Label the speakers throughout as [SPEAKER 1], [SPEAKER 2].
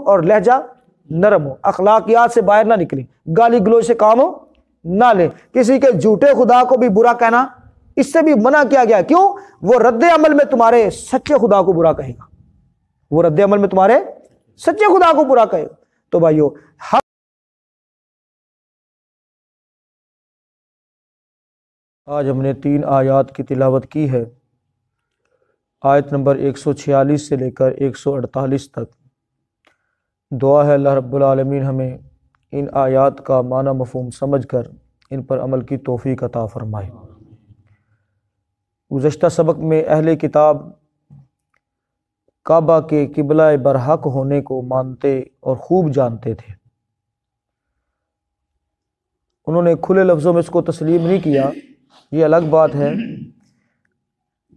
[SPEAKER 1] اور لہجہ نرم ہو، اخلاقیات سے باہر نہ نکلیں، گالی گلوچ سے کام نہ لیں، کسی کے جھوٹے خدا کو بھی برا کہنا اس سے بھی منع کیا گیا، کیوں؟ وہ رد عمل میں تمہارے سچے خدا کو برا کہے گا، وہ رد عمل میں تمہارے سچے خدا کو برا کہے گا۔ تو بھائیو آج ہم نے 3 آیات کی تلاوت کی ہے، آیت نمبر 146 سے لے کر 148 تک۔ دعا ہے اللہ رب العالمین ہمیں ان آیات کا معنی مفہوم سمجھ کر ان پر عمل کی توفیق عطا فرمائے۔ گزشتہ سبق میں اہل کتاب کعبہ کے قبلہ برحق ہونے کو مانتے اور خوب جانتے تھے، انہوں نے کھلے لفظوں میں اس کو تسلیم نہیں کیا، یہ الگ بات ہے،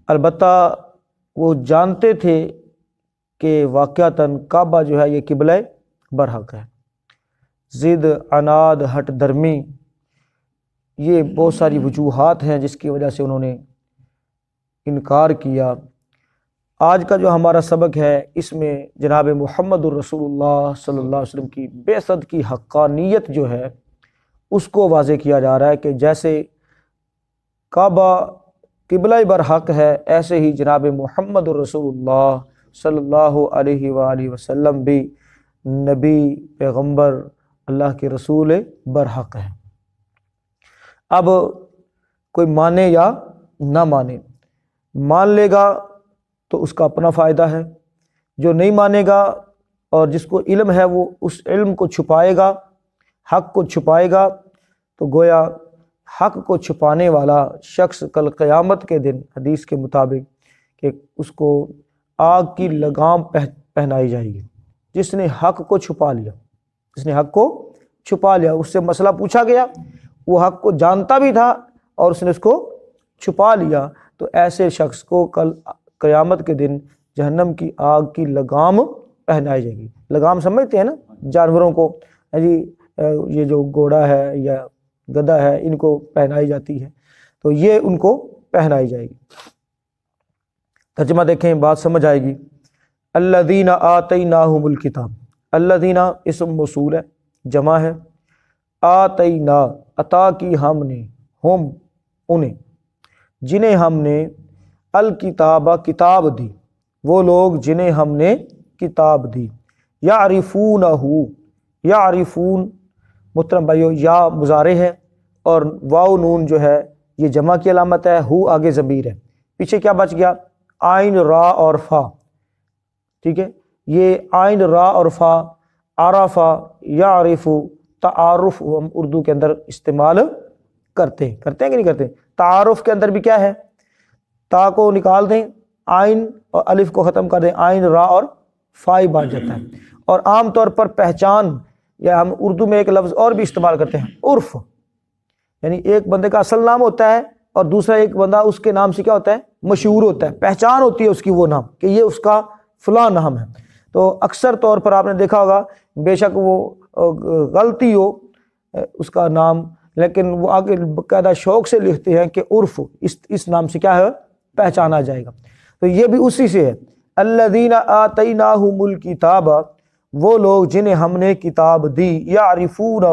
[SPEAKER 1] البتہ وہ جانتے تھے کہ واقعتاً کعبہ جو ہے یہ قبلہ برحق ہے۔ ضد، عناد، ہٹ درمی، یہ بہت ساری وجوہات ہیں جس کی وجہ سے انہوں نے انکار کیا۔ آج کا جو ہمارا سبق ہے اس میں جناب محمد الرسول اللہ صلی اللہ علیہ وسلم کی بعثت کی حقانیت جو ہے اس کو واضح کیا جا رہا ہے کہ جیسے کعبہ قبلہ برحق ہے، ایسے ہی جناب محمد الرسول اللہ صلی اللہ علیہ وآلہ وسلم بھی نبی، پیغمبر، اللہ کے رسول برحق ہیں۔ اب کوئی مانے یا نہ مانے، مان لے گا تو اس کا اپنا فائدہ ہے، جو نہیں مانے گا اور جس کو علم ہے وہ اس علم کو چھپائے گا، حق کو چھپائے گا، تو گویا حق کو چھپانے والا شخص کل قیامت کے دن حدیث کے مطابق کہ اس کو آگ کی لگام پہنائی جائے گی۔ جس نے حق کو چھپا لیا، جس نے حق کو چھپا لیا، اس سے مسئلہ پوچھا گیا، وہ حق کو جانتا بھی تھا اور اس نے اس کو چھپا لیا، تو ایسے شخص کو کل قیامت کے دن جہنم کی آگ کی لگام پہنائی جائے گی۔ لگام سمجھتے ہیں نا جانوروں کو، جی یہ جو گھوڑا ہے یا گدھا ہے ان کو پہنائی جاتی ہے، تو یہ ان کو پہنائی جائے گی۔ ترجمہ دیکھیں، بات سمجھ آئے گی۔ الذین آتیناہم الکتاب، الذین اسم موصول ہے، جمع ہے، آتینا عطا کی ہم نے، ہم انہیں، جنہیں ہم نے الکتاب کتاب دی، وہ لوگ جنہیں ہم نے کتاب دی، یعرفونہ، یعرفون محترم بھائیو یا مضارع ہے اور واو نون جو ہے یہ جمع کی علامت ہے، ہو آگے ضمیر ہے، پیچھے کیا بچ گیا؟ عین، را اور فا، ٹھیک ہے، یہ عین، را اور فا، عرفہ، یعرف، تعارف ہم اردو کے اندر استعمال کرتے ہیں کہ نہیں کرتے؟ تعارف کے اندر بھی کیا ہے؟ تا کو نکال دیں، عین اور الف کو ختم کر دیں، عین، را اور فا ہی بن جاتا ہے۔ اور عام طور پر پہچان، یا ہم اردو میں ایک لفظ اور بھی استعمال کرتے ہیں، عرف، یعنی ایک بندے کا اصل نام ہوتا ہے اور دوسرا ایک بندہ اس کے نام سے کیا ہوتا ہے؟ مشہور ہوتا ہے، پہچان ہوتی ہے اس کی وہ نام کہ یہ اس کا فلاں نام ہے۔ تو اکثر طور پر آپ نے دیکھا ہوگا، بے شک وہ غلطی ہو اس کا نام، لیکن وہ آگے باقاعدہ شوق سے لکھتے ہیں کہ عرف، اس نام سے کیا ہے؟ پہچانا جائے گا۔ تو یہ بھی اسی سے ہے، الذین آتیناہم الکتاب، وہ لوگ جنہیں ہم نے کتاب دی، یعرفونہ،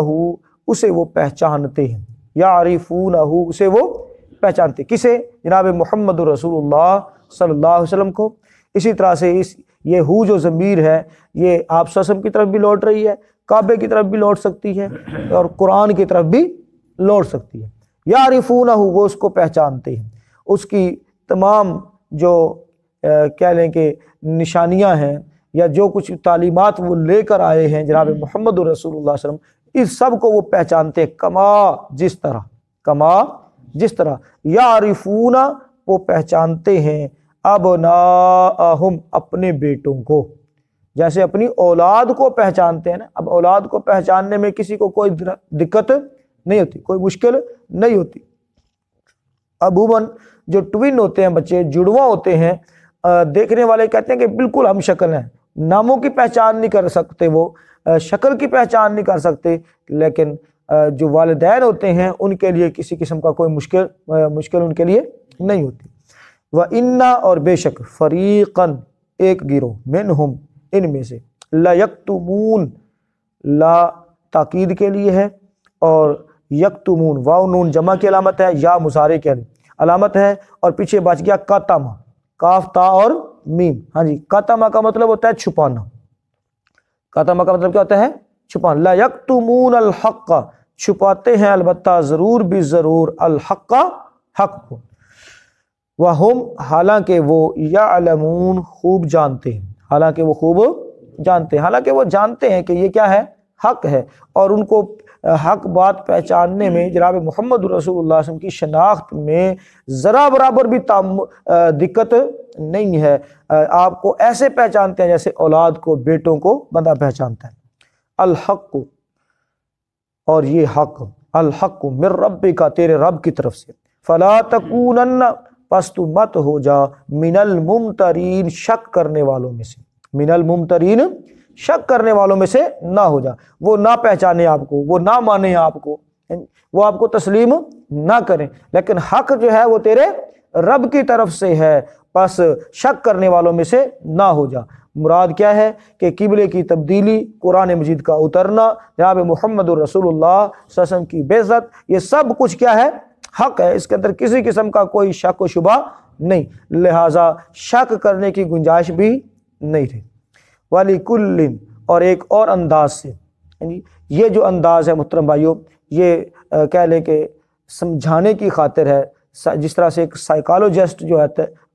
[SPEAKER 1] اسے وہ پہچانتے ہیں، یعرفونہ، اسے وہ پہچانتے، کسے؟ جناب محمد رسول اللہ صلی اللہ علیہ وسلم کو۔ اسی طرح سے یہ ہو جو ضمیر ہے یہ آپ صلی اللہ علیہ وسلم کی طرف بھی لوٹ رہی ہے، کعبے کی طرف بھی لوٹ سکتی ہے اور قرآن کی طرف بھی لوٹ سکتی ہے۔ یعرفونہ، وہ اس کو پہچانتے ہیں، اس کی تمام جو کہہ لیں کہ نشانیاں ہیں یا جو کچھ تعلیمات وہ لے کر آئے ہیں جناب محمد رسول اللہ صلی اللہ علیہ وسلم، اس سب کو وہ پہچانتے ہیں، کما جس طرح یعرفون، وہ پہچانتے ہیں ابناءہم، اپنے بیٹوں کو، جیسے اپنی اولاد کو پہچانتے ہیں نا۔ اب اولاد کو پہچاننے میں کسی کو کوئی دقت نہیں ہوتی، کوئی مشکل نہیں ہوتی۔ عموماً جو ٹوین ہوتے ہیں بچے، جڑواں ہوتے ہیں، دیکھنے والے کہتے ہیں کہ بالکل ہم شکل ہیں، ناموں کی پہچان نہیں کر سکتے، وہ شکل کی پہچان نہیں کر سکتے، لیکن جو والدین ہوتے ہیں ان کے لیے کسی قسم کا کوئی مشکل ان کے لیے نہیں ہوتی۔ وَإِنَّ، اور بے شک، فَرِيقًا، ایک گروہ، مِنْهُمْ، ان میں سے، لا یکتمون لا تاکید کے لیے ہے، اور یکتمون واو نون جمع کی علامت ہے، یا مضارع کی علامت ہے، اور پیچھے بچ گیا کاتما، کاف تا اور میم۔ ہاں جی، کاتما کا مطلب ہوتا ہے چھپانا، کاتما کا مطلب کیا ہوتا ہے؟ چھپانا۔ لا یکتمون الحق، چھپاتے ہیں البتہ ضرور بھی ضرور، الحق حق کو، وہم حالانکہ وہ یعلمون خوب جانتے ہیں، حالانکہ وہ خوب جانتے ہیں، حالانکہ وہ جانتے ہیں کہ یہ کیا ہے؟ حق ہے، اور ان کو حق بات پہچاننے میں جناب محمد رسول اللہ صلی اللہ علیہ وسلم کی شناخت میں ذرا برابر بھی دقت نہیں ہے۔ آپ کو ایسے پہچانتے ہیں جیسے اولاد کو، بیٹوں کو بندہ پہچانتا ہے۔ الحق، اور یہ حق، الحق من ربک، تیرے رب کی طرف سے، فلا تکونن، پس تو مت ہو جا، من الممترین، شک کرنے والوں میں سے، من الممترین، شک کرنے والوں میں سے نہ ہو جا، وہ نہ پہچانے آپ کو، وہ نہ مانے آپ کو، وہ آپ کو تسلیم نہ کریں، لیکن حق جو ہے وہ تیرے رب کی طرف سے ہے، پس شک کرنے والوں میں سے نہ ہو جا۔ مراد کیا ہے کہ قبلے کی تبدیلی، قرآن مجید کا اترنا، جناب محمد الرسول اللہ صلی اللہ علیہ وسلم کی بے عزت، یہ سب کچھ کیا ہے؟ حق ہے، اس کے اندر کسی قسم کا کوئی شک و شبہ نہیں، لہٰذا شک کرنے کی گنجائش بھی نہیں رہی۔ وَلِكُلٍّ، اور ایک اور انداز سے، یعنی یہ جو انداز ہے محترم بھائیوں، یہ کہہ لیں کہ سمجھانے کی خاطر ہے، جس طرح سے ایک سائیکالوجسٹ جو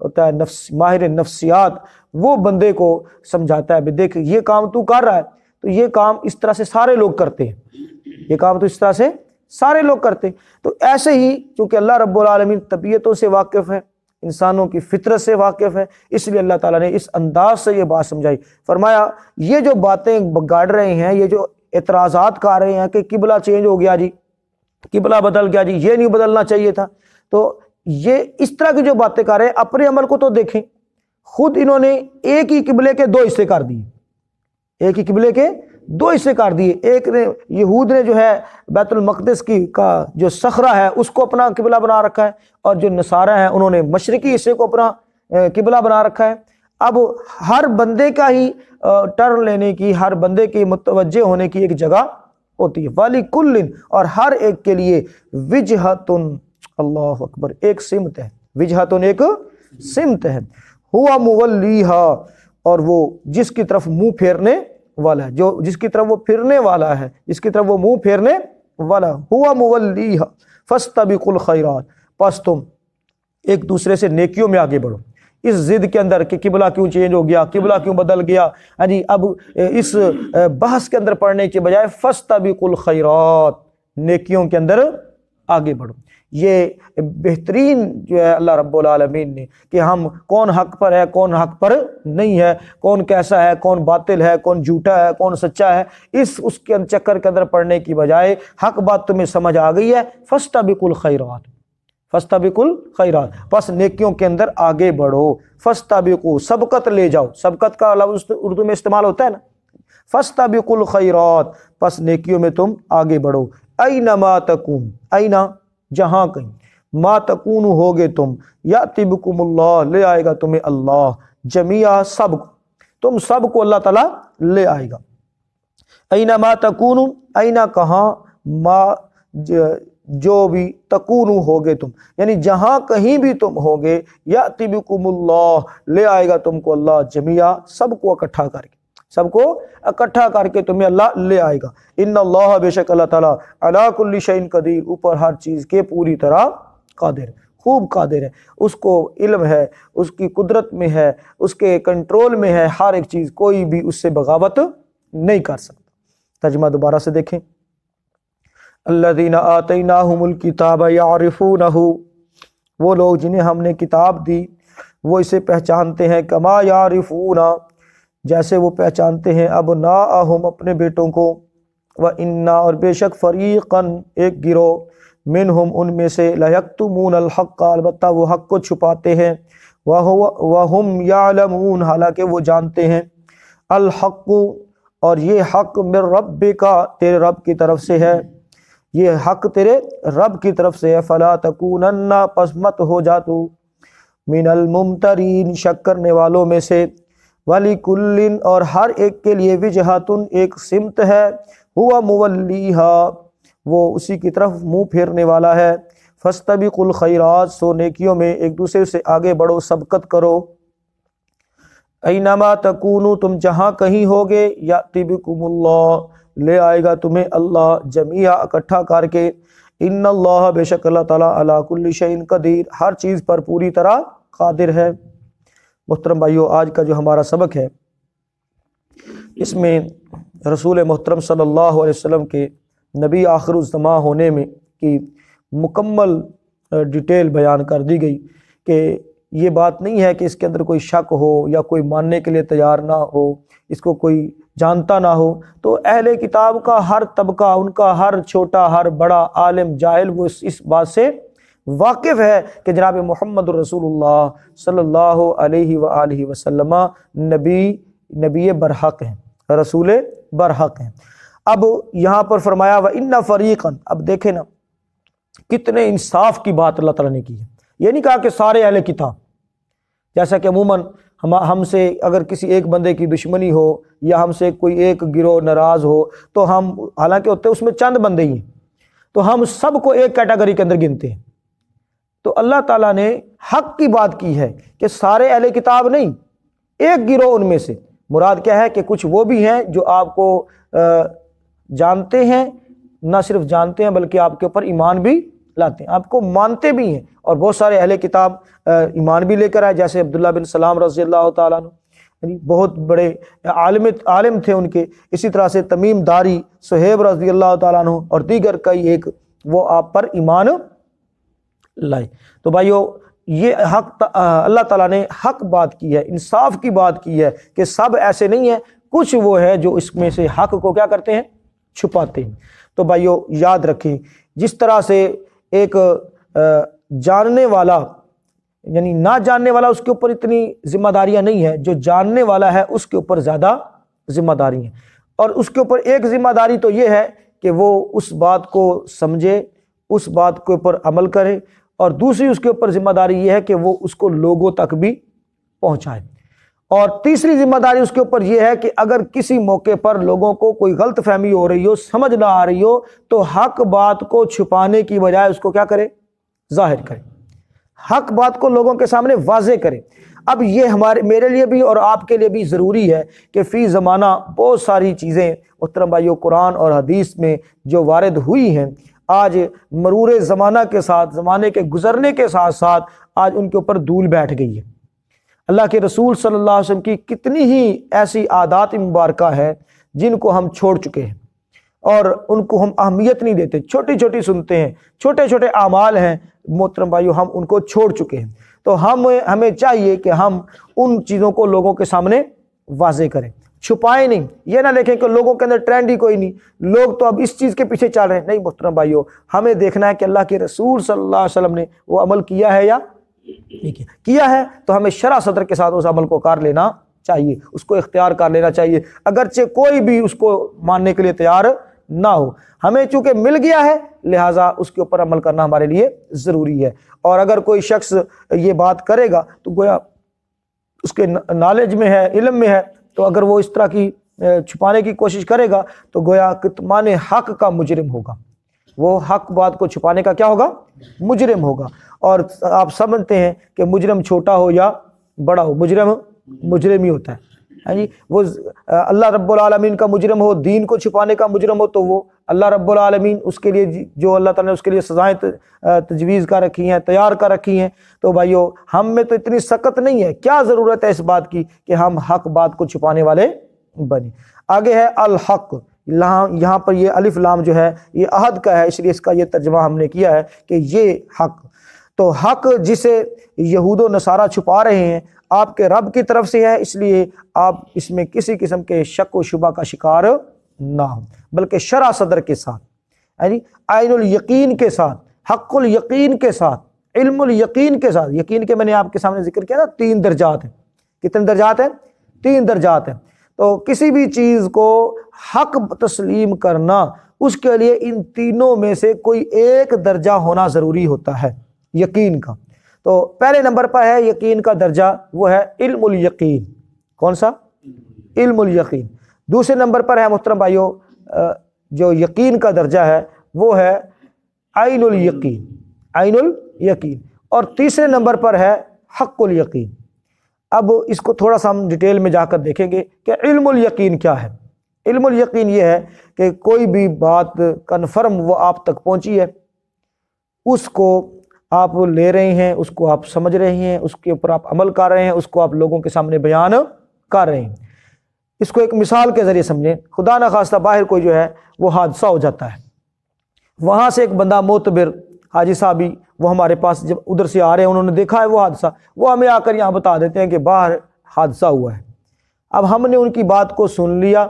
[SPEAKER 1] ہوتا ہے ماہر نفسیات، وہ بندے کو سمجھاتا ہے بھی دیکھ یہ کام تو کر رہا ہے تو یہ کام اس طرح سے سارے لوگ کرتے ہیں، یہ کام تو اس طرح سے سارے لوگ کرتے ہیں، تو ایسے ہی چونکہ اللہ رب العالمین طبیعتوں سے واقف ہے، انسانوں کی فطرت سے واقف ہے، اس لیے اللہ تعالیٰ نے اس انداز سے یہ بات سمجھائی۔ فرمایا یہ جو باتیں گاڑ رہے ہیں، یہ جو اعتراضات کر رہے ہیں کہ قبلہ چینج ہو گیا جی، قبلہ بدل گیا جی، یہ نہیں بدلنا چاہیے تھا، تو یہ اس طرح کی جو باتیں کر رہے ہیں، اپنے عمل کو تو دیکھیں، خود انہوں نے ایک ہی قبلے کے دو حصے کر دیے، ایک ہی قبلے کے دو حصے کر دیے، ایک نے یہود نے جو ہے بیت المقدس کا جو صخرہ ہے اس کو اپنا قبلہ بنا رکھا ہے، اور جو نصارہ ہیں انہوں نے مشرقی حصے کو اپنا قبلہ بنا رکھا ہے۔ اب ہر بندے کا ہی ٹرن لینے کی، ہر بندے کی متوجہ ہونے کی ایک جگہ ہوتی ہے۔ وَلِكُلٍّ، اور ہر ایک کے لیے، وجہتن، اللہ اکبر، ایک سمت ہے، وجہتن ایک سمت ہے، ہوا مولیہا، اور وہ جس کی طرف منہ پھیرنے والا ہے، جو جس کی طرف وہ پھرنے والا ہے، جس کی طرف وہ منہ پھیرنے والا، ہوا مولیہا فاستبقوا الخیرات، پس تم ایک دوسرے سے نیکیوں میں آگے بڑھو۔ اس ضد کے اندر کہ قبلہ کیوں چینج ہو گیا، قبلہ کیوں بدل گیا، یعنی اب اس بحث کے اندر پڑھنے کے بجائے فاستبقوا الخیرات، نیکیوں کے اندر آگے بڑھو۔ یہ بہترین جو ہے اللہ رب العالمین نے کہ ہم کون حق پر ہے، کون حق پر نہیں ہے، کون کیسا ہے، کون باطل ہے، کون جھوٹا ہے، کون سچا ہے، اس کے چکر کے اندر پڑھنے کی بجائے حق بات تمہیں سمجھ آ گئی ہے، فاستبقوا الخیرات، فاستبقوا الخیرات، پس نیکیوں کے اندر آگے بڑھو، فاستبقوا، سبقت لے جاؤ، سبقت کا لفظ اردو میں استعمال ہوتا ہے نا، فاستبقوا الخیرات، پس نیکیوں میں تم آگے بڑھو، اینما تکون، اینا جہاں کہیں، ما تکون ہوگے تم، یأتی بکم اللہ، لے آئے گا تمہیں اللہ، جمیعہ سب کو، تم سب کو اللہ تعالیٰ لے آئے گا۔ اینما تکون، اینا کہاں، ما جو بھی، تکون ہوگے تم، یعنی جہاں کہیں بھی تم ہوگے، یأتی بکم اللہ، لے آئے گا تم کو اللہ، جمیعہ سب کو اکٹھا کر کے، سب کو اکٹھا کر کے تمہیں اللہ لے آئے گا۔ ان اللہ، بے شک اللہ تعالیٰ، علی کل شیء قدیر، اوپر ہر چیز کے پوری طرح قادر ہے، خوب قادر ہے، اس کو علم ہے، اس کی قدرت میں ہے، اس کے کنٹرول میں ہے ہر ایک چیز، کوئی بھی اس سے بغاوت نہیں کر سکتا۔ ترجمہ دوبارہ سے دیکھیں، الذین آتیناہم الکتاب یعرفونہ، وہ لوگ جنہیں ہم نے کتاب دی وہ اسے پہچانتے ہیں، کما یعرفون، جیسے وہ پہچانتے ہیں ابناءہم، اپنے بیٹوں کو، وَإِنَّا، اور بے شک، فریقاً، ایک گروہ، منہم، ان میں سے، لَيَكْتُمُونَ الْحَقَّ، البتہ وہ حق کو چھپاتے ہیں، وَهُمْ يَعْلَمُونَ، حالانکہ وہ جانتے ہیں، الحق، اور یہ حق، من ربک، تیرے رب کی طرف سے ہے، یہ حق تیرے رب کی طرف سے ہے، فَلَا تَكُونَنَّ، پس مت ہو جا تو، من الممترین، شک کرنے والوں میں سے، وَلِكُلٍّ اور ہر ایک کے لیے وجہتن ایک سمت ہے، ہوا مولیہا وہ اسی کی طرف منہ پھیرنے والا ہے، فاستبقوا الخیرات سو نیکیوں میں ایک دوسرے سے آگے بڑھو، سبقت کرو، اینما تکونوا تم جہاں کہیں ہوگے، یأتی بکم اللہ لے آئے گا تمہیں اللہ جمیعا اکٹھا کر کے، ان اللہ بے شک اللہ تعالیٰ علی کل شیء قدیر ہر چیز پر پوری طرح قادر ہے۔ محترم بھائیو، آج کا جو ہمارا سبق ہے اس میں رسول محترم صلی اللہ علیہ وسلم کے نبی آخر الزماں ہونے میں کی مکمل ڈیٹیل بیان کر دی گئی کہ یہ بات نہیں ہے کہ اس کے اندر کوئی شک ہو یا کوئی ماننے کے لیے تیار نہ ہو، اس کو کوئی جانتا نہ ہو، تو اہل کتاب کا ہر طبقہ، ان کا ہر چھوٹا ہر بڑا عالم جاہل وہ اس بات سے واقف ہے کہ جناب محمد رسول اللہ صلی اللہ علیہ وآلہ وسلم نبی برحق ہیں، رسول برحق ہیں۔ اب یہاں پر فرمایا وَإِنَّ فَرِيقًا، اب دیکھیں نا کتنے انصاف کی بات اللہ تعالیٰ نے کی ہے۔ یہ نہیں کہا کہ سارے اہل کتاب، جیسا کہ عموماً ہم سے اگر کسی ایک بندے کی دشمنی ہو یا ہم سے کوئی ایک گروہ ناراض ہو تو ہم، حالانکہ ہوتے اس میں چند بندے ہی ہیں، تو ہم سب کو ایک کیٹیگری کے اندر گنتے ہیں۔ تو اللہ تعالیٰ نے حق کی بات کی ہے کہ سارے اہل کتاب نہیں، ایک گروہ ان میں سے مراد کیا ہے کہ کچھ وہ بھی ہیں جو آپ کو جانتے ہیں، نہ صرف جانتے ہیں بلکہ آپ کے اوپر ایمان بھی لاتے ہیں، آپ کو مانتے بھی ہیں، اور بہت سارے اہل کتاب ایمان بھی لے کر آئے، جیسے عبداللہ بن سلام رضی اللہ تعالیٰ عنہ، یعنی بہت بڑے عالم تھے ان کے، اسی طرح سے تمیم داری، صہیب رضی اللہ تعالیٰ عنہ اور دیگر کئی ایک وہ آپ پر ایمان لائے۔ تو بھائیو یہ حق اللہ تعالیٰ نے حق بات کی ہے، انصاف کی بات کی ہے کہ سب ایسے نہیں ہیں، کچھ وہ ہے جو اس میں سے حق کو کیا کرتے ہیں، چھپاتے ہیں۔ تو بھائیو یاد رکھیں، جس طرح سے ایک جاننے والا یعنی نہ جاننے والا اس کے اوپر اتنی ذمہ داریاں نہیں ہیں، جو جاننے والا ہے اس کے اوپر زیادہ ذمہ داری ہیں، اور اس کے اوپر ایک ذمہ داری تو یہ ہے کہ وہ اس بات کو سمجھے، اس بات کے اوپر عمل کرے، اور دوسری اس کے اوپر ذمہ داری یہ ہے کہ وہ اس کو لوگوں تک بھی پہنچائے، اور تیسری ذمہ داری اس کے اوپر یہ ہے کہ اگر کسی موقع پر لوگوں کو کوئی غلط فہمی ہو رہی ہو، سمجھ نہ آ رہی ہو، تو حق بات کو چھپانے کی بجائے اس کو کیا کرے، ظاہر کرے، حق بات کو لوگوں کے سامنے واضح کرے۔ اب یہ میرے لیے بھی اور آپ کے لیے بھی ضروری ہے کہ فی زمانہ بہت ساری چیزیں محترم بھائیو قرآن اور حدیث میں جو وارد ہوئی ہیں، آج مرور زمانہ کے ساتھ، زمانے کے گزرنے کے ساتھ ساتھ آج ان کے اوپر دھول بیٹھ گئی ہے۔ اللہ کے رسول صلی اللہ علیہ وسلم کی کتنی ہی ایسی عادات مبارکہ ہے جن کو ہم چھوڑ چکے ہیں اور ان کو ہم اہمیت نہیں دیتے، چھوٹی چھوٹی سنتے ہیں، چھوٹے چھوٹے اعمال ہیں محترم بھائیو، ہم ان کو چھوڑ چکے ہیں۔ تو ہمیں چاہیے کہ ہم ان چیزوں کو لوگوں کے سامنے واضح کریں، چھپائیں نہیں۔ یہ نہ دیکھیں کہ لوگوں کے اندر ٹرینڈ ہی کوئی نہیں، لوگ تو اب اس چیز کے پیچھے چل رہے ہیں، نہیں محترم بھائیو، ہمیں دیکھنا ہے کہ اللہ کے رسول صلی اللہ علیہ وسلم نے وہ عمل کیا ہے یا نہیں کیا ہے، تو ہمیں شرح صدر کے ساتھ اس عمل کو کر لینا چاہیے، اس کو اختیار کر لینا چاہیے، اگرچہ کوئی بھی اس کو ماننے کے لیے تیار نہ ہو۔ ہمیں چونکہ مل گیا ہے لہٰذا اس کے اوپر عمل کرنا ہمارے لیے ضروری ہے، اور اگر کوئی شخص یہ بات کرے گا تو گویا اس کے نالج میں ہے، علم میں ہے، تو اگر وہ اس طرح کی چھپانے کی کوشش کرے گا تو گویا کتمان حق کا مجرم ہوگا، وہ حق بات کو چھپانے کا کیا ہوگا، مجرم ہوگا۔ اور آپ سمجھتے ہیں کہ مجرم چھوٹا ہو یا بڑا ہو، مجرم ہی ہوتا ہے، ہاں جی، وہ اللہ رب العالمین کا مجرم ہو، دین کو چھپانے کا مجرم ہو، تو وہ اللہ رب العالمین اس کے لیے جو اللہ تعالیٰ نے اس کے لیے سزائیں تجویز کر رکھی ہیں، تیار کر رکھی ہیں، تو بھائیو ہم میں تو اتنی سخت نہیں ہے، کیا ضرورت ہے اس بات کی کہ ہم حق بات کو چھپانے والے بنیں۔ آگے ہے الحق، یہاں پر یہ الف لام جو ہے یہ عہد کا ہے، اس لیے اس کا یہ ترجمہ ہم نے کیا ہے کہ یہ حق، تو حق جسے یہود و نصارہ چھپا رہے ہیں آپ کے رب کی طرف سے ہے، اس لیے آپ اس میں کسی قسم کے شک و شبہ کا شکار نہ ہوں، بلکہ شرح صدر کے ساتھ، یعنی عین الیقین کے ساتھ، حق الیقین کے ساتھ، علم الیقین کے ساتھ۔ یقین کے میں نے آپ کے سامنے ذکر کیا نا 3 درجات ہیں، کتنے درجات ہیں؟ 3 درجات ہیں۔ تو کسی بھی چیز کو حق تسلیم کرنا، اس کے لیے ان تینوں میں سے کوئی ایک درجہ ہونا ضروری ہوتا ہے یقین کا۔ تو پہلے نمبر پر ہے یقین کا درجہ، وہ ہے علم الیقین، کون سا؟ علم الیقین۔ دوسرے نمبر پر ہے محترم بھائیوں جو یقین کا درجہ ہے وہ ہے عین الیقین، عین الیقین، اور تیسرے نمبر پر ہے حق الیقین۔ اب اس کو تھوڑا سا ہم ڈیٹیل میں جا کر دیکھیں گے کہ علم الیقین کیا ہے۔ علم الیقین یہ ہے کہ کوئی بھی بات کنفرم وہ آپ تک پہنچی ہے، اس کو آپ لے رہے ہیں، اس کو آپ سمجھ رہے ہیں، اس کے اوپر آپ عمل کر رہے ہیں، اس کو آپ لوگوں کے سامنے بیان کر رہے ہیں۔ اس کو ایک مثال کے ذریعے سمجھیں، خدا نخواستہ باہر کوئی جو ہے وہ حادثہ ہو جاتا ہے، وہاں سے ایک بندہ معتبر حاجی صاحب ہی وہ ہمارے پاس جب ادھر سے آ رہے ہیں، انہوں نے دیکھا ہے وہ حادثہ، وہ ہمیں آ کر یہاں بتا دیتے ہیں کہ باہر حادثہ ہوا ہے۔ اب ہم نے ان کی بات کو سن لیا،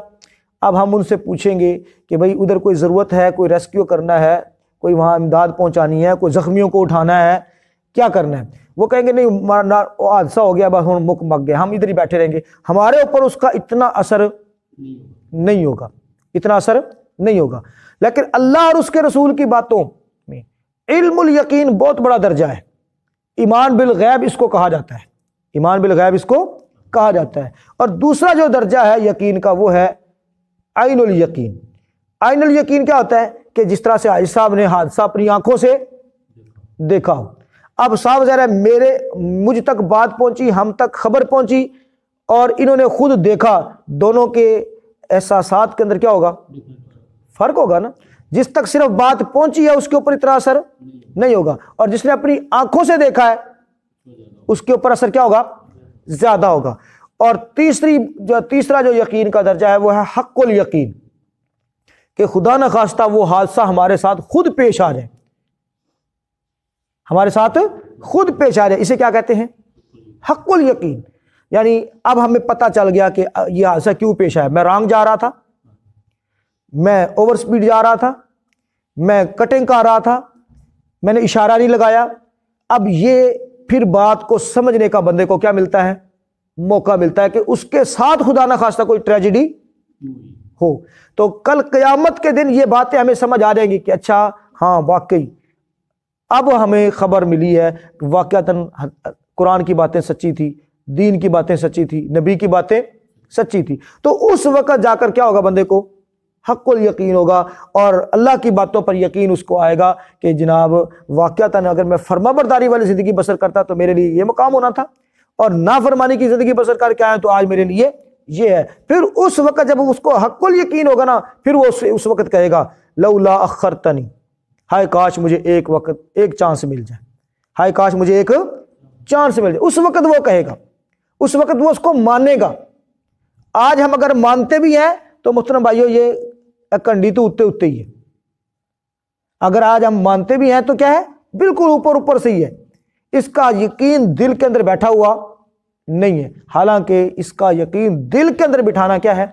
[SPEAKER 1] اب ہم ان سے پوچھیں گے کہ بھئی ادھر کوئی ضرورت ہے، کوئی ریسکیو کرنا ہے، کوئی وہاں امداد پہنچانی ہے، کوئی زخمیوں کو اٹھانا ہے، کیا کرنا ہے؟ وہ کہیں گے نہیں حادثہ ہو گیا، بس ہم مک گئے، ہم ادھر ہی بیٹھے رہیں گے، ہمارے اوپر اس کا اتنا اثر نہیں ہوگا، اتنا اثر نہیں ہوگا۔ لیکن اللہ اور اس کے رسول کی باتوں میں علم الیقین بہت بڑا درجہ ہے، ایمان بالغیب اس کو کہا جاتا ہے، ایمان بالغیب اس کو کہا جاتا ہے۔ اور دوسرا جو درجہ ہے یقین کا وہ ہے عین الیقین۔ عین الیقین کیا ہوتا ہے کہ جس طرح سے حاجی صاحب نے حادثہ اپنی آنکھوں سے دیکھا ہو، اب صاحب ذرا مجھ تک بات پہنچی، ہم تک خبر پہنچی اور انہوں نے خود دیکھا، دونوں کے احساسات کے اندر کیا ہوگا؟ فرق ہوگا نا۔ جس تک صرف بات پہنچی ہے اس کے اوپر اتنا اثر نہیں ہوگا، اور جس نے اپنی آنکھوں سے دیکھا ہے اس کے اوپر اثر کیا ہوگا؟ زیادہ ہوگا۔ اور تیسرا جو یقین کا درجہ ہے وہ ہے حق الیقین، کہ خدا نخواستہ وہ حادثہ ہمارے ساتھ خود پیش آ جائے، ہمارے ساتھ خود پیش آ جائے، اسے کیا کہتے ہیں؟ حق الیقین۔ یعنی اب ہمیں پتہ چل گیا کہ یہ حادثہ کیوں پیش آیا، میں رانگ جا رہا تھا، میں اوور سپیڈ جا رہا تھا، میں کٹنگ کر رہا تھا، میں نے اشارہ نہیں لگایا۔ اب یہ پھر بات کو سمجھنے کا بندے کو کیا ملتا ہے؟ موقع ملتا ہے کہ اس کے ساتھ خدا نخواستہ کوئی ٹریجڈی ہو، تو کل قیامت کے دن یہ باتیں ہمیں سمجھ آ جائیں گی کہ اچھا ہاں واقعی اب ہمیں خبر ملی ہے واقعتاً قرآن کی باتیں سچی تھی، دین کی باتیں سچی تھی، نبی کی باتیں سچی تھی۔ تو اس وقت جا کر کیا ہوگا؟ بندے کو حق الیقین ہوگا، اور اللہ کی باتوں پر یقین اس کو آئے گا کہ جناب واقعتاً اگر میں فرما برداری والی زندگی بسر کرتا تو میرے لیے یہ مقام ہونا تھا، اور نافرمانی کی زندگی بسر کر کے آئے تو آج میرے لیے یہ ہے۔ پھر اس وقت جب اس کو حق الیقین ہوگا نا، پھر وہ اس وقت کہے گا لولا اخرتنی، ہائے کاش مجھے ایک چانس مل جائے، ہائے کاش مجھے ایک چانس مل جائے۔ اس وقت وہ کہے گا، اس وقت وہ اس کو مانے گا۔ آج ہم اگر مانتے بھی ہیں تو محترم بھائیو یہ کنڈی تو اتے ہی ہے، اگر آج ہم مانتے بھی ہیں تو کیا ہے؟ بالکل اوپر سے ہی ہے، اس کا یقین دل کے اندر بیٹھا ہوا نہیں ہے، حالانکہ اس کا یقین دل کے اندر بٹھانا کیا ہے؟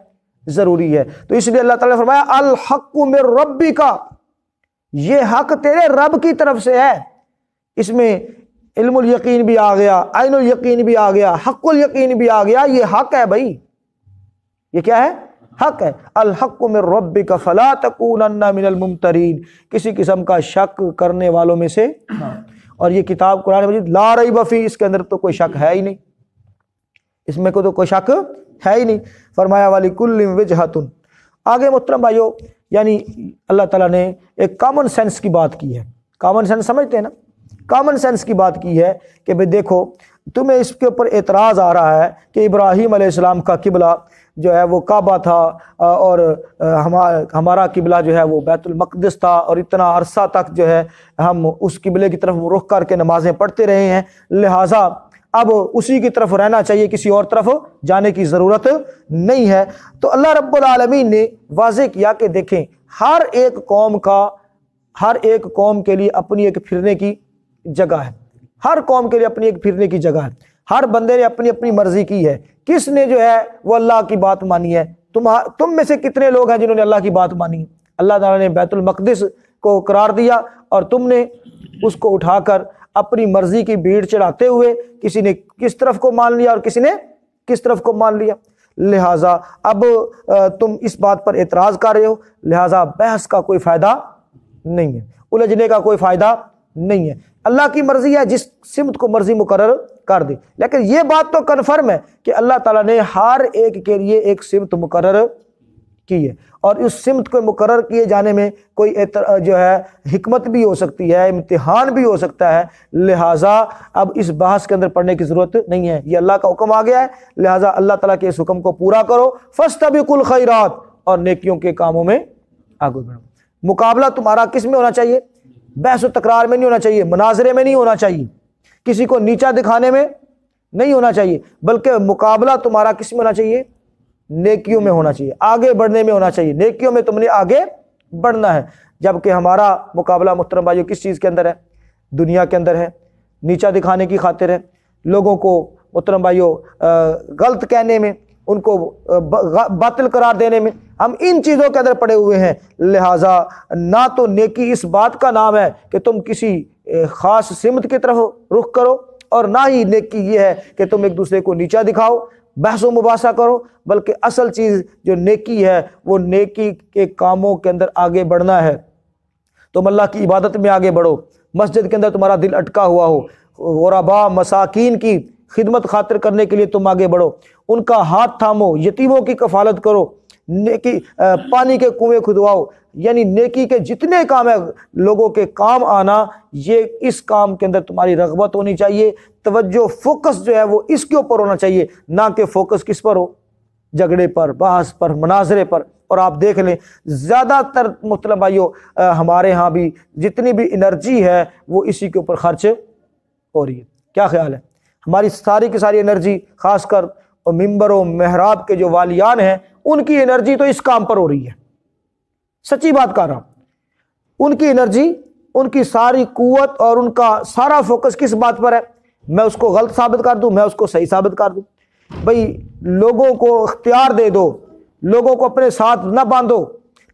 [SPEAKER 1] ضروری ہے۔ تو اس لیے اللہ تعالیٰ نے فرمایا الحق من ربک، یہ حق تیرے رب کی طرف سے ہے۔ اس میں علم الیقین بھی آ گیا، عین الیقین بھی آ گیا، حق الیقین بھی آ گیا، یہ حق ہے بھائی، یہ کیا ہے؟ حق ہے۔ الحق من ربک فلا تکونن من الممترین، کسی قسم کا شک کرنے والوں میں سے نہ۔ اور یہ کتاب قرآن مجید لا ریب فیہ، اس کے اندر تو کوئی شک ہے ہی نہیں، اس میں تو کوئی شک ہے ہی نہیں۔ فرمایا وَلِكُلٍّ وِجْهَةٌ۔ آگے محترم بھائیو، یعنی اللہ تعالیٰ نے ایک کامن سینس کی بات کی ہے، کامن سینس سمجھتے ہیں نا، کامن سینس کی بات کی ہے کہ بھئی دیکھو تمہیں اس کے اوپر اعتراض آ رہا ہے کہ ابراہیم علیہ السلام کا قبلہ جو ہے وہ کعبہ تھا، اور ہمارا قبلہ جو ہے وہ بیت المقدس تھا، اور اتنا عرصہ تک جو ہے ہم اس قبلے کی طرف رخ کر کے نمازیں پڑھتے رہے ہیں، لہٰذا اب اسی کی طرف رہنا چاہیے، کسی اور طرف جانے کی ضرورت نہیں ہے۔ تو اللہ رب العالمین نے واضح کیا کہ دیکھیں ہر ایک قوم کے لیے اپنی ایک پھرنے کی جگہ ہے، ہر قوم کے لیے اپنی ایک پھرنے کی جگہ ہے، ہر بندے نے اپنی اپنی مرضی کی ہے۔ کس نے جو ہے وہ اللہ کی بات مانی ہے؟ تم میں سے کتنے لوگ ہیں جنہوں نے اللہ کی بات مانی ہے؟ اللہ تعالیٰ نے بیت المقدس کو قرار دیا اور تم نے اس کو اٹھا کر اپنی مرضی کی بھیڑ چڑھاتے ہوئے کسی نے کس طرف کو مان لیا اور کسی نے کس طرف کو مان لیا، لہٰذا اب تم اس بات پر اعتراض کر رہے ہو، لہٰذا بحث کا کوئی فائدہ نہیں ہے، الجھنے کا کوئی فائدہ نہیں ہے۔ اللہ کی مرضی ہے جس سمت کو مرضی مقرر کر دے، لیکن یہ بات تو کنفرم ہے کہ اللہ تعالیٰ نے ہر ایک کے لیے ایک سمت مقرر کی ہے، اور اس سمت کو مقرر کیے جانے میں کوئی جو ہے حکمت بھی ہو سکتی ہے، امتحان بھی ہو سکتا ہے، لہٰذا اب اس بحث کے اندر پڑھنے کی ضرورت نہیں ہے، یہ اللہ کا حکم آ گیا ہے، لہٰذا اللہ تعالیٰ کے اس حکم کو پورا کرو، فاستبقوا الخیرات، اور نیکیوں کے کاموں میں آگے بڑھو۔ مقابلہ تمہارا کس میں ہونا چاہیے؟ بحث و تکرار میں نہیں ہونا چاہیے، مناظرے میں نہیں ہونا چاہیے، کسی کو نیچا دکھانے میں نہیں ہونا چاہیے، بلکہ مقابلہ تمہارا کس میں ہونا چاہیے؟ نیکیوں میں ہونا چاہیے، آگے بڑھنے میں ہونا چاہیے، نیکیوں میں تم نے آگے بڑھنا ہے۔ جبکہ ہمارا مقابلہ محترم بھائیو کس چیز کے اندر ہے؟ دنیا کے اندر ہے، نیچا دکھانے کی خاطر ہے، لوگوں کو محترم بھائیو غلط کہنے میں، ان کو باطل قرار دینے میں، ہم ان چیزوں کے اندر پڑے ہوئے ہیں، لہٰذا نہ تو نیکی اس بات کا نام ہے کہ تم کسی خاص سمت کی طرف رخ کرو، اور نہ ہی نیکی یہ ہے کہ تم ایک دوسرے کو نیچا دکھاؤ، بحث و مباحثہ کرو، بلکہ اصل چیز جو نیکی ہے وہ نیکی کے کاموں کے اندر آگے بڑھنا ہے۔ تم اللہ کی عبادت میں آگے بڑھو، مسجد کے اندر تمہارا دل اٹکا ہوا ہو، غرباء مساکین کی خدمت خاطر کرنے کے لیے تم آگے بڑھو، ان کا ہاتھ تھامو، یتیموں کی کفالت کرو، نیکی پانی کے کنویں کھدواؤ، یعنی نیکی کے جتنے کام ہیں لوگوں کے کام آنا، یہ اس کام کے اندر تمہاری رغبت ہونی چاہیے، توجہ فوکس جو ہے وہ اس کے اوپر ہونا چاہیے، نہ کہ فوکس کس پر ہو؟ جھگڑے پر، بحث پر، مناظرے پر۔ اور آپ دیکھ لیں زیادہ تر محترم بھائیو ہمارے ہاں بھی جتنی بھی انرجی ہے وہ اسی کے اوپر خرچ ہو رہی ہے۔ کیا خیال ہے؟ ہماری ساری کی ساری انرجی، خاص کر ممبر و محراب کے جو والیان ہیں، ان کی انرجی تو اس کام پر ہو رہی ہے، سچی بات کر رہا ہوں۔ ان کی انرجی، ان کی ساری قوت اور ان کا سارا فوکس کس بات پر ہے؟ میں اس کو غلط ثابت کر دوں، میں اس کو صحیح ثابت کر دوں۔ بھئی لوگوں کو اختیار دے دو، لوگوں کو اپنے ساتھ نہ باندھو،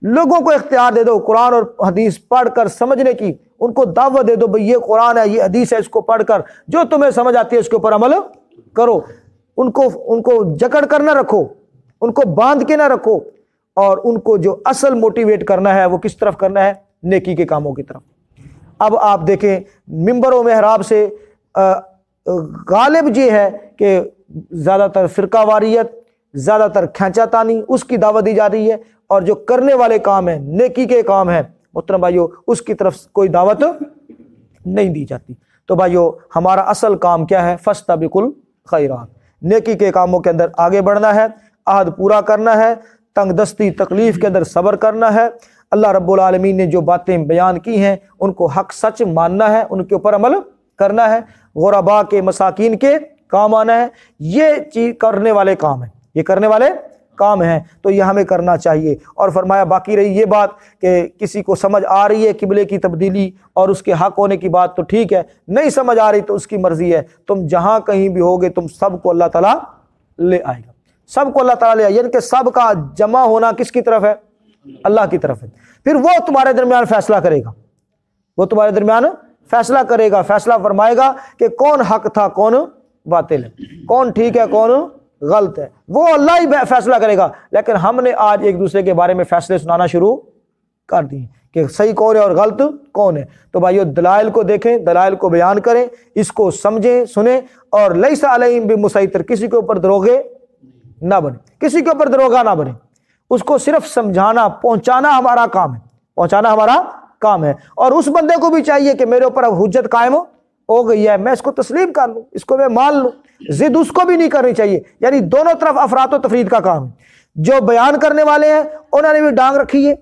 [SPEAKER 1] لوگوں کو اختیار دے دو قرآن اور حدیث پڑھ کر سمجھنے کی، ان کو دعوت دے دو بھئی یہ قرآن ہے، یہ حدیث ہے، اس کو پڑھ کر جو تمہیں سمجھ آتی ہے اس کے اوپر عمل کرو، ان کو جکڑ کر نہ رکھو، ان کو باندھ کے نہ رکھو، اور ان کو جو اصل موٹیویٹ کرنا ہے وہ کس طرف کرنا ہے؟ نیکی کے کاموں کی طرف۔ اب آپ دیکھیں ممبر و محراب سے غالب یہ ہے کہ زیادہ تر فرقہ واریت، زیادہ تر کھینچا تانی اس کی دعوت دی جا رہی ہے، اور جو کرنے والے کام ہیں، نیکی کے کام ہیں محترم بھائیو، اس کی طرف کوئی دعوت نہیں دی جاتی۔ تو بھائیو ہمارا اصل کام کیا ہے؟ فاستبقوا الخیرات، نیکی کے کاموں کے اندر آگے بڑھنا ہے، عہد پورا کرنا ہے، تنگ دستی تکلیف کے اندر صبر کرنا ہے، اللہ رب العالمین نے جو باتیں بیان کی ہیں ان کو حق سچ ماننا ہے، ان کے اوپر عمل کرنا ہے، غرباء کے مساکین کے کام آنا ہے، یہ چیز کرنے والے کام ہیں، یہ کرنے والے کام ہیں، تو یہ ہمیں کرنا چاہیے۔ اور فرمایا باقی رہی یہ بات کہ کسی کو سمجھ آ رہی ہے قبلے کی تبدیلی اور اس کے حق ہونے کی بات تو ٹھیک ہے، نہیں سمجھ آ رہی تو اس کی مرضی ہے، تم جہاں کہیں بھی ہوگے تم سب کو اللہ تعالیٰ لے آئے گا، سب کو اللہ تعالیٰ لے آئے گا، یعنی کہ سب کا جمع ہونا کس کی طرف ہے؟ اللہ کی طرف ہے۔ پھر وہ تمہارے درمیان فیصلہ کرے گا، وہ تمہارے درمیان فیصلہ کرے گا، فیصلہ فرمائے گا کہ کون حق تھا، کون باطل ہے، کون ٹھیک ہے، کون غلط ہے، وہ اللہ ہی فیصلہ کرے گا۔ لیکن ہم نے آج ایک دوسرے کے بارے میں فیصلے سنانا شروع کر دیے کہ صحیح کون ہے اور غلط کون ہے۔ تو بھائیو دلائل کو دیکھیں، دلائل کو بیان کریں، اس کو سمجھیں، سنیں، اور لیس علیہم بمسیطر، کسی کے اوپر دروغے نہ بنے، کسی کے اوپر دروغہ نہ بنے، اس کو صرف سمجھانا، پہنچانا ہمارا کام ہے، پہنچانا ہمارا کام ہے۔ اور اس بندے کو بھی چاہیے کہ میرے اوپر اب حجت قائم ہو گئی ہے، میں اس کو تسلیم کر لوں، اس کو میں مان لوں، ضد اس کو بھی نہیں کرنی چاہیے۔ یعنی دونوں طرف افراط و تفرید کا کام ہے، جو بیان کرنے والے ہیں انہوں نے بھی ڈانگ رکھی ہے،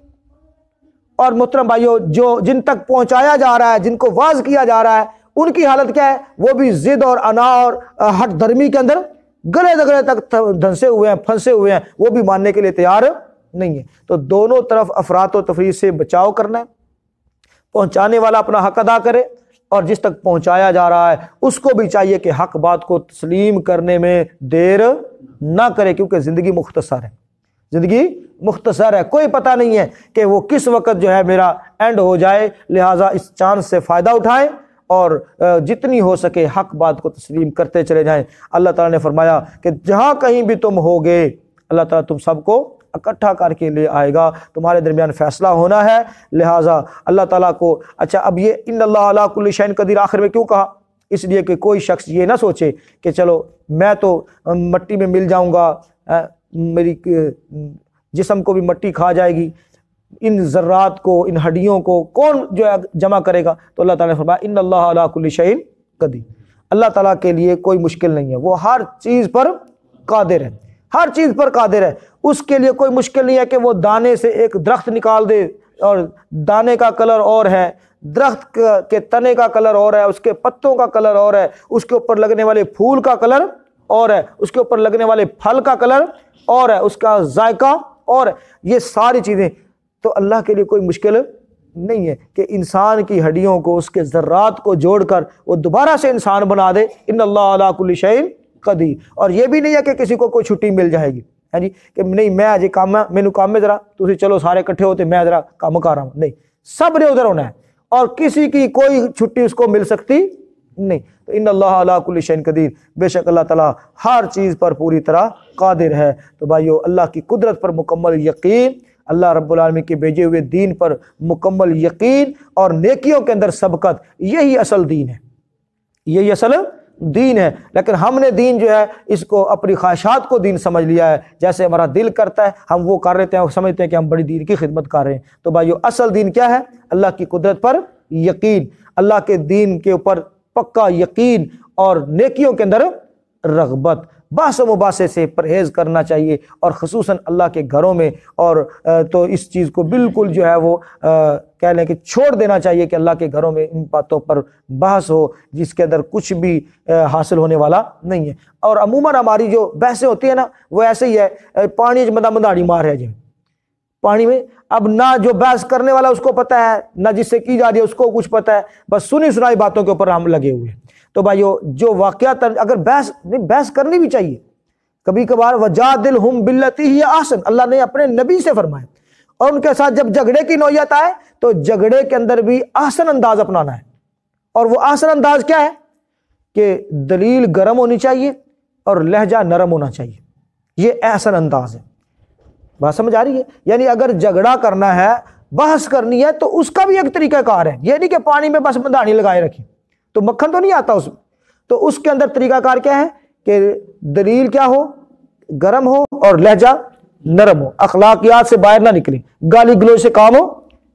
[SPEAKER 1] اور محترم بھائیو جو جن تک پہنچایا جا رہا ہے، جن کو واعظ کیا جا رہا ہے، ان کی حالت کیا ہے؟ وہ بھی ضد اور انا اور ہٹ دھرمی کے اندر گلے دگلے تک دھنسے ہوئے ہیں، پھنسے ہوئے ہیں، وہ بھی ماننے کے لیے تیار نہیں ہے۔ تو دونوں طرف افراط و تفرید سے بچاؤ کرنا ہے، پہنچانے والا اپنا حق ادا کرے، اور جس تک پہنچایا جا رہا ہے اس کو بھی چاہیے کہ حق بات کو تسلیم کرنے میں دیر نہ کرے، کیونکہ زندگی مختصر ہے، زندگی مختصر ہے، کوئی پتہ نہیں ہے کہ وہ کس وقت جو ہے میرا اینڈ ہو جائے، لہٰذا اس چانس سے فائدہ اٹھائیں اور جتنی ہو سکے حق بات کو تسلیم کرتے چلے جائیں۔ اللہ تعالیٰ نے فرمایا کہ جہاں کہیں بھی تم ہوگے، اللہ تعالیٰ تم سب کو اکٹھا کر کے لے آئے گا، تمہارے درمیان فیصلہ ہونا ہے۔ لہٰذا اللہ تعالیٰ کو اچھا اب یہ ان اللہ علی کل شیء قدیر آخر میں کیوں کہا؟ اس لیے کہ کوئی شخص یہ نہ سوچے کہ چلو میں تو مٹی میں مل جاؤں گا، میری جسم کو بھی مٹی کھا جائے گی، ان ذرات کو، ان ہڈیوں کو کون جو ہے جمع کرے گا؟ تو اللہ تعالیٰ نے فرمایا ان اللہ علی کل شیء قدیر، اللہ تعالیٰ کے لیے کوئی مشکل نہیں ہے، وہ ہر چیز پر قادر ہے، ہر چیز پر قادر ہے۔ اس کے لیے کوئی مشکل نہیں ہے کہ وہ دانے سے ایک درخت نکال دے، اور دانے کا کلر اور ہے، درخت کے تنے کا کلر اور ہے، اس کے پتوں کا کلر اور ہے، اس کے اوپر لگنے والے پھول کا کلر اور ہے، اس کے اوپر لگنے والے پھل کا کلر اور ہے، اس کا ذائقہ اور ہے، یہ ساری چیزیں۔ تو اللہ کے لیے کوئی مشکل نہیں ہے کہ انسان کی ہڈیوں کو، اس کے ذرات کو جوڑ کر وہ دوبارہ سے انسان بنا دے۔ ان اللہ علی کل شیء قدیر۔ اور یہ بھی نہیں ہے کہ کسی کو کوئی چھٹی مل جائے گی، ہے جی، کہ نہیں میں اجے کام ہے، مینوں کام ہے ذرا تسی چلو سارے اکٹھے ہوتے میں ذرا کام کر رہا ہوں، نہیں، سب نے ادھر ہونا ہے اور کسی کی کوئی چھٹی اس کو مل سکتی نہیں۔ تو ان اللہ علی کل شیء قدیر، بے شک اللہ تعالیٰ ہر چیز پر پوری طرح قادر ہے۔ تو بھائیو، اللہ کی قدرت پر مکمل یقین، اللہ رب العالمین کے بھیجے ہوئے دین پر مکمل یقین اور نیکیوں کے اندر سبقت، یہی اصل دین ہے، یہی اصل دین ہے۔ لیکن ہم نے دین جو ہے اس کو اپنی خواہشات کو دین سمجھ لیا ہے، جیسے ہمارا دل کرتا ہے ہم وہ کر لیتے ہیں اور سمجھتے ہیں کہ ہم بڑی دین کی خدمت کر رہے ہیں۔ تو بھائیو، اصل دین کیا ہے؟ اللہ کی قدرت پر یقین، اللہ کے دین کے اوپر پکا یقین اور نیکیوں کے اندر رغبت۔ بحث و مباحثے سے پرہیز کرنا چاہیے، اور خصوصاً اللہ کے گھروں میں، اور تو اس چیز کو بالکل جو ہے وہ کہہ لیں کہ چھوڑ دینا چاہیے کہ اللہ کے گھروں میں ان باتوں پر بحث ہو جس کے اندر کچھ بھی حاصل ہونے والا نہیں ہے۔ اور عموماً ہماری جو بحثیں ہوتی ہیں نا وہ ایسے ہی ہے، پانی بندہ منداڑی مار ہے جی پانی میں، اب نہ جو بحث کرنے والا اس کو پتہ ہے، نہ جس سے کی جا رہی ہے اس کو کچھ پتہ ہے، بس سنی سنائی باتوں کے اوپر ہم لگے ہوئے ہیں۔ تو بھائیو، جو واقعات اگر بحث کرنی بھی چاہیے کبھی کبھار، وجادلہم باللتی ہی احسن، اللہ نے اپنے نبی سے فرمایا، اور ان کے ساتھ جب جھگڑے کی نوعیت آئے تو جھگڑے کے اندر بھی احسن انداز اپنانا ہے۔ اور وہ احسن انداز کیا ہے؟ کہ دلیل گرم ہونی چاہیے اور لہجہ نرم ہونا چاہیے، یہ احسن انداز ہے۔ بات سمجھ آ رہی ہے؟ یعنی اگر جھگڑا کرنا ہے، بحث کرنی ہے، تو اس کا بھی ایک طریقہ کار ہے، یہ نہیں کہ پانی میں بس منداڑی لگائے رکھیں تو مکھن تو نہیں آتا اس میں۔ تو اس کے اندر طریقہ کار کیا ہے کہ دلیل کیا ہو؟ گرم ہو اور لہجہ نرم ہو، اخلاقیات سے باہر نہ نکلیں، گالی گلوچ سے کام ہو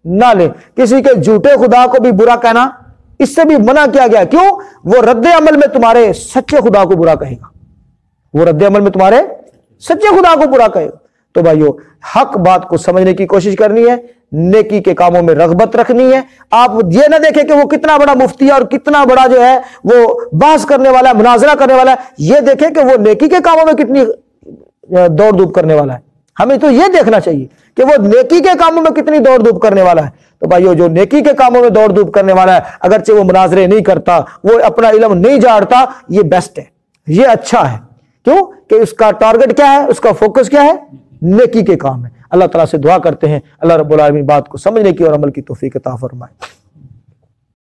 [SPEAKER 1] نہ لیں، کسی کے جھوٹے خدا کو بھی برا کہنا اس سے بھی منع کیا گیا۔ کیوں؟ وہ رد عمل میں تمہارے سچے خدا کو برا کہے گا، وہ رد عمل میں تمہارے سچے خدا کو برا کہے گا۔ تو بھائیو، حق بات کو سمجھنے کی کوشش کرنی ہے، نیکی کے کاموں میں رغبت رکھنی ہے۔ آپ یہ نہ دیکھیں کہ وہ کتنا بڑا مفتی ہے اور کتنا بڑا جو ہے وہ بحث کرنے والا ہے، مناظرہ کرنے والا ہے، یہ دیکھیں کہ وہ نیکی کے کاموں میں کتنی دوڑ دھوپ کرنے والا ہے۔ ہمیں تو یہ دیکھنا چاہیے کہ وہ نیکی کے کاموں میں کتنی دوڑ دھوپ کرنے والا ہے۔ تو بھائیو، جو نیکی کے کاموں میں دوڑ دھوپ کرنے والا ہے، اگرچہ وہ مناظرے نہیں کرتا، وہ اپنا علم نہیں جھاڑتا، یہ بیسٹ ہے، یہ اچھا ہے۔ کیوں کہ اس کا ٹارگٹ کیا ہے، اس کا فوکس کیا ہے؟ نیکی کے کام ہے۔ اللہ تعالیٰ سے دعا کرتے ہیں اللہ رب العالمین بات کو سمجھنے کی اور عمل کی توفیق عطا فرمائے۔